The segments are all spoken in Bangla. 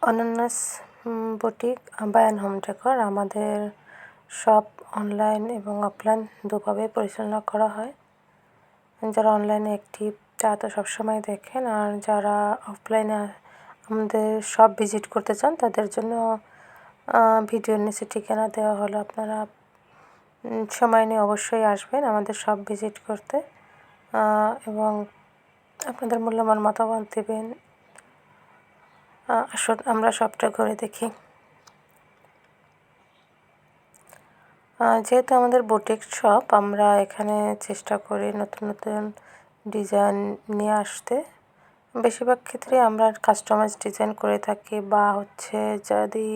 অনন্যাস বুটিক বায়ান হোম ডেকর আমাদের সব অনলাইন এবং অফলাইন দুভাবে পরিচালনা করা হয়। যারা অনলাইনে অ্যাক্টিভ তারা তো সবসময় দেখেন, আর যারা অফলাইনে আমাদের শপ ভিজিট করতে চান তাদের জন্য ভিডিওর নিচে ঠিকানা দেওয়া হলো। আপনারা সময় নিয়ে অবশ্যই আসবেন আমাদের শপ ভিজিট করতে এবং আপনাদের মূল্যবান মতামত দেবেন। আসুন আমরা শপটা ঘুরে দেখি। যেহেতু আমাদের বুটিক শপ, আমরা এখানে চেষ্টা করি নতুন নতুন ডিজাইন নিয়ে আসতে। বেশিরভাগ ক্ষেত্রে আমরা কাস্টমাইজ ডিজাইন করে থাকি, বা যদি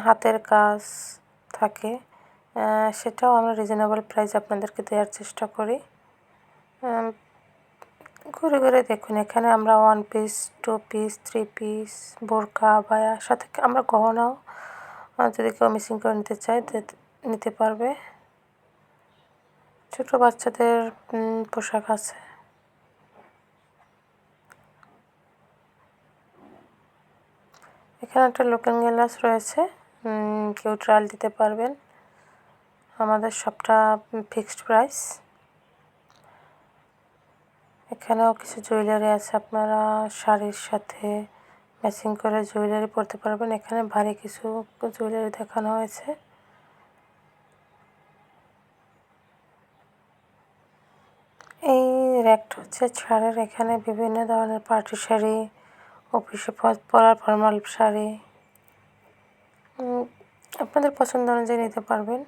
হাতের কাজ থাকে সেটাও আমরা রিজনেবল প্রাইস আপনাদেরকে দেওয়ার চেষ্টা করি। ঘুরে ঘুরে দেখুন, এখানে আমরা 1 পিস, 2 পিস, 3 পিস, বোরকা, আবায়া, সাথে আমরা গহনাও যদি কেউ মিসিং করে নিতে চায় নিতে পারবে। ছোটো বাচ্চাদের পোশাক আছে। এখানে একটা লুকিং গ্লাস রয়েছে, কেউ ট্রায়াল দিতে পারবেন। আমাদের সবটা ফিক্সড প্রাইস। এখানেও কিছু জুয়েলারি আছে, আপনারা শাড়ির সাথে ম্যাচিং করে জুয়েলারি পরতে পারবেন। এখানে ভারী কিছু জুয়েলারি দেখানো হয়েছে। এই র্যাকটা হচ্ছে ছাড়ের, এখানে বিভিন্ন ধরনের পার্টি শাড়ি, অফিসে পরার ফর্মাল শাড়ি আপনাদের পছন্দ অনুযায়ী নিতে পারবেন।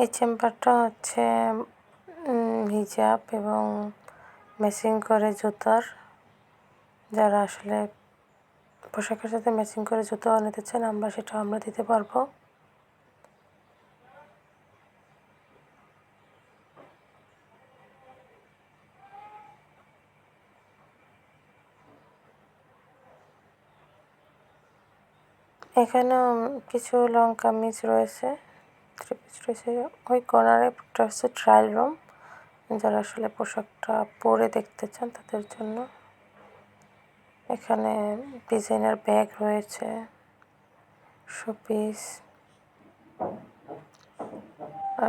এই চেম্বারটা হচ্ছে হিজাব এবং ম্যাচিং করে জুতার, যারা আসলে পোশাকের সাথে ম্যাচিং করে জুতাও নিতে চান আমরা দিতে পারবো। এখানেও কিছু লং কামিজ রয়েছে, 3 পিস রয়েছে। ওই কর্নারে একটা হচ্ছে ট্রায়াল রুম, যারা আসলে পোশাকটা পরে দেখতে চান তাদের জন্য। এখানে ডিজাইনার ব্যাগ রয়েছে, শোপিস,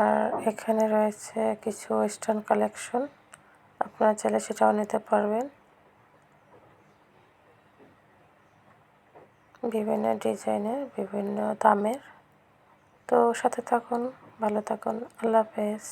আর এখানে রয়েছে কিছু ওয়েস্টার্ন কালেকশন, আপনারা চাইলে সেটাও নিতে পারবেন। বিভিন্ন ডিজাইনের, বিভিন্ন দামের। তো সাথে থাকুন, ভালো থাকুন, আল্লাহ হাফেজ।